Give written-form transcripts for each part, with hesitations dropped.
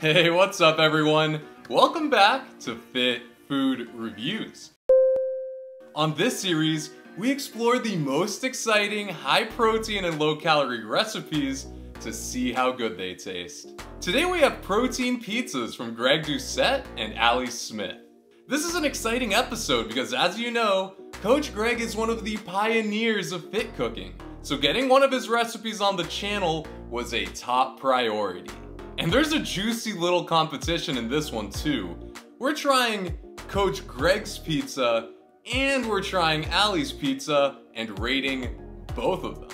Hey, what's up everyone? Welcome back to Fit Food Reviews. On this series, we explore the most exciting high protein and low calorie recipes to see how good they taste. Today we have protein pizzas from Greg Doucette and Ali Smith. This is an exciting episode because, as you know, Coach Greg is one of the pioneers of fit cooking, so getting one of his recipes on the channel was a top priority. And there's a juicy little competition in this one too. We're trying Coach Greg's pizza and we're trying Ali's pizza and rating both of them.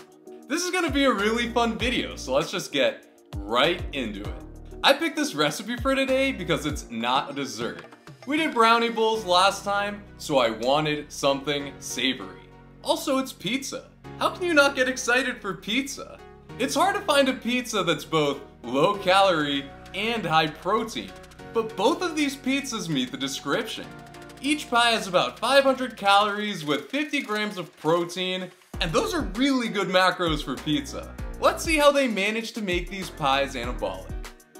This is gonna be a really fun video, so let's just get right into it. I picked this recipe for today because it's not a dessert. We did brownie bowls last time, so I wanted something savory. Also, it's pizza. How can you not get excited for pizza? It's hard to find a pizza that's both low calorie and high protein, but both of these pizzas meet the description. Each pie has about 500 calories with 50 grams of protein, and those are really good macros for pizza. Let's see how they managed to make these pies anabolic.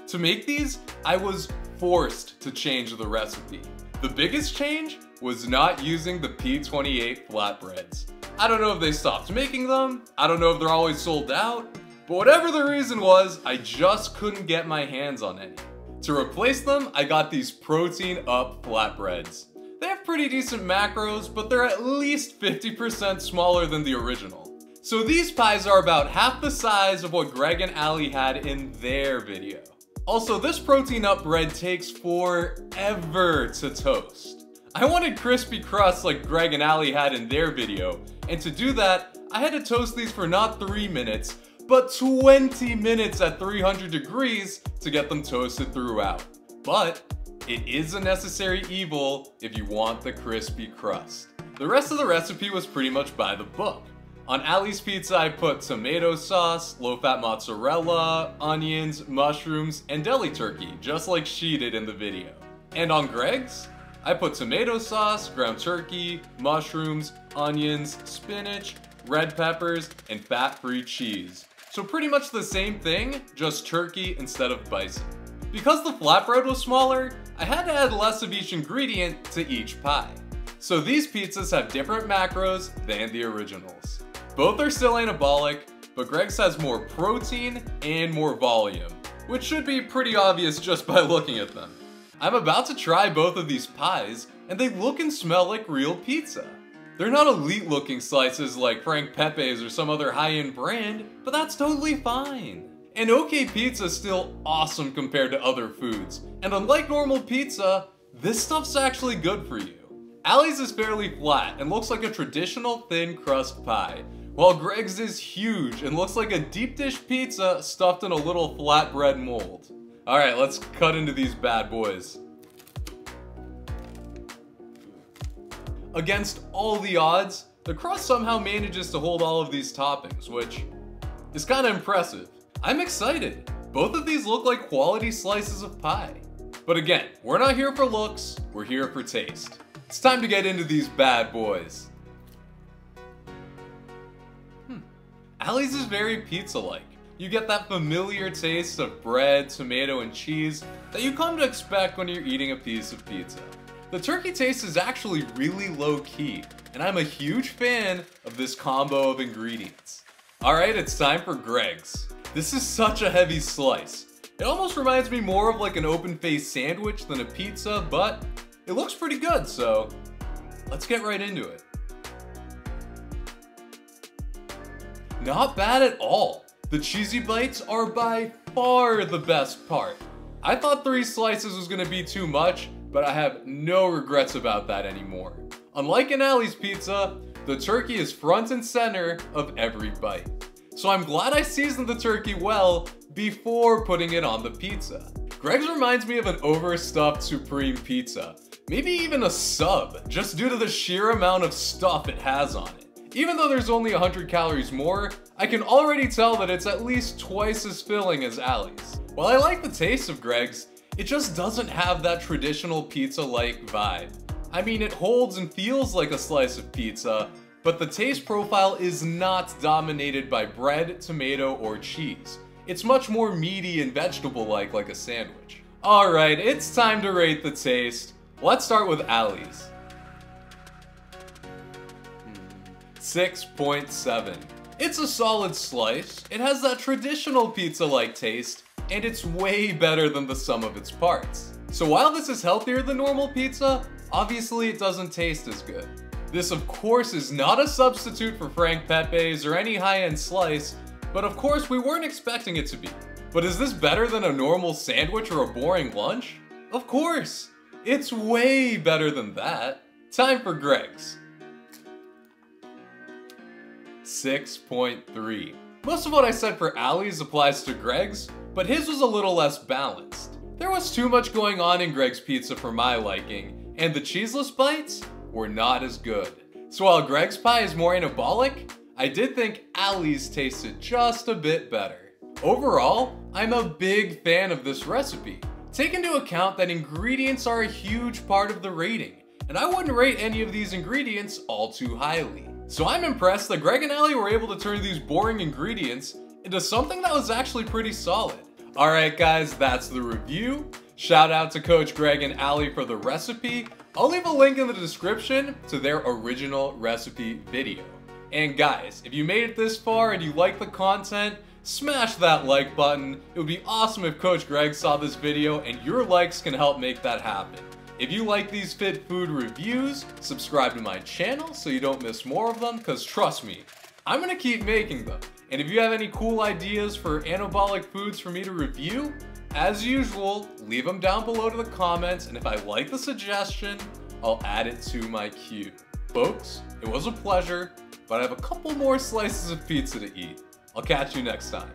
To make these, I was forced to change the recipe. The biggest change was not using the P28 flatbreads. I don't know if they stopped making them, I don't know if they're always sold out, but whatever the reason was, I just couldn't get my hands on any. To replace them, I got these protein up flatbreads. They have pretty decent macros, but they're at least 50% smaller than the original. So these pies are about half the size of what Greg and Ali had in their video. Also, this protein up bread takes forever to toast. I wanted crispy crusts like Greg and Ali had in their video, and to do that, I had to toast these for not 3 minutes, but 20 minutes at 300 degrees to get them toasted throughout. But it is a necessary evil if you want the crispy crust. The rest of the recipe was pretty much by the book. On Ali's pizza, I put tomato sauce, low-fat mozzarella, onions, mushrooms, and deli turkey, just like she did in the video. And on Greg's, I put tomato sauce, ground turkey, mushrooms, onions, spinach, red peppers, and fat-free cheese. So pretty much the same thing, just turkey instead of bison. Because the flatbread was smaller, I had to add less of each ingredient to each pie. So these pizzas have different macros than the originals. Both are still anabolic, but Greg's has more protein and more volume, which should be pretty obvious just by looking at them. I'm about to try both of these pies, and they look and smell like real pizza. They're not elite looking slices like Frank Pepe's or some other high-end brand, but that's totally fine. And OK pizza is still awesome compared to other foods, and unlike normal pizza, this stuff's actually good for you. Ali's is fairly flat and looks like a traditional thin crust pie, while Greg's is huge and looks like a deep dish pizza stuffed in a little flatbread mold. Alright, let's cut into these bad boys. Against all the odds, the crust somehow manages to hold all of these toppings, which is kind of impressive. I'm excited. Both of these look like quality slices of pie. But again, we're not here for looks, we're here for taste. It's time to get into these bad boys. Ali's is very pizza-like. You get that familiar taste of bread, tomato, and cheese that you come to expect when you're eating a piece of pizza. The turkey taste is actually really low-key, and I'm a huge fan of this combo of ingredients. Alright, it's time for Greg's. This is such a heavy slice. It almost reminds me more of like an open-faced sandwich than a pizza, but it looks pretty good, so let's get right into it. Not bad at all. The cheesy bites are by far the best part. I thought 3 slices was gonna be too much, but I have no regrets about that anymore. Unlike in Ali's pizza, the turkey is front and center of every bite. So I'm glad I seasoned the turkey well before putting it on the pizza. Greg's reminds me of an overstuffed supreme pizza, maybe even a sub, just due to the sheer amount of stuff it has on it. Even though there's only 100 calories more, I can already tell that it's at least twice as filling as Ali's. While I like the taste of Greg's, it just doesn't have that traditional pizza-like vibe. I mean, it holds and feels like a slice of pizza, but the taste profile is not dominated by bread, tomato, or cheese. It's much more meaty and vegetable-like a sandwich. Alright, it's time to rate the taste. Let's start with Ali's. 6.7. It's a solid slice, it has that traditional pizza-like taste, and it's way better than the sum of its parts. So while this is healthier than normal pizza, obviously it doesn't taste as good. This of course is not a substitute for Frank Pepe's or any high-end slice, but of course we weren't expecting it to be. But is this better than a normal sandwich or a boring lunch? Of course! It's way better than that. Time for Greg's. 6.3. Most of what I said for Ali's applies to Greg's, but his was a little less balanced. There was too much going on in Greg's pizza for my liking, and the cheeseless bites were not as good. So while Greg's pie is more anabolic, I did think Ali's tasted just a bit better. Overall, I'm a big fan of this recipe. Take into account that ingredients are a huge part of the rating, and I wouldn't rate any of these ingredients all too highly. So I'm impressed that Greg and Ali were able to turn these boring ingredients into something that was actually pretty solid. Alright guys, that's the review. Shout out to Coach Greg and Ali for the recipe. I'll leave a link in the description to their original recipe video. And guys, if you made it this far and you like the content, smash that like button. It would be awesome if Coach Greg saw this video, and your likes can help make that happen. If you like these fit food reviews, subscribe to my channel so you don't miss more of them, because trust me, I'm gonna keep making them. And if you have any cool ideas for anabolic foods for me to review, as usual, leave them down below to the comments, and if I like the suggestion, I'll add it to my queue. Folks, it was a pleasure, but I have a couple more slices of pizza to eat. I'll catch you next time.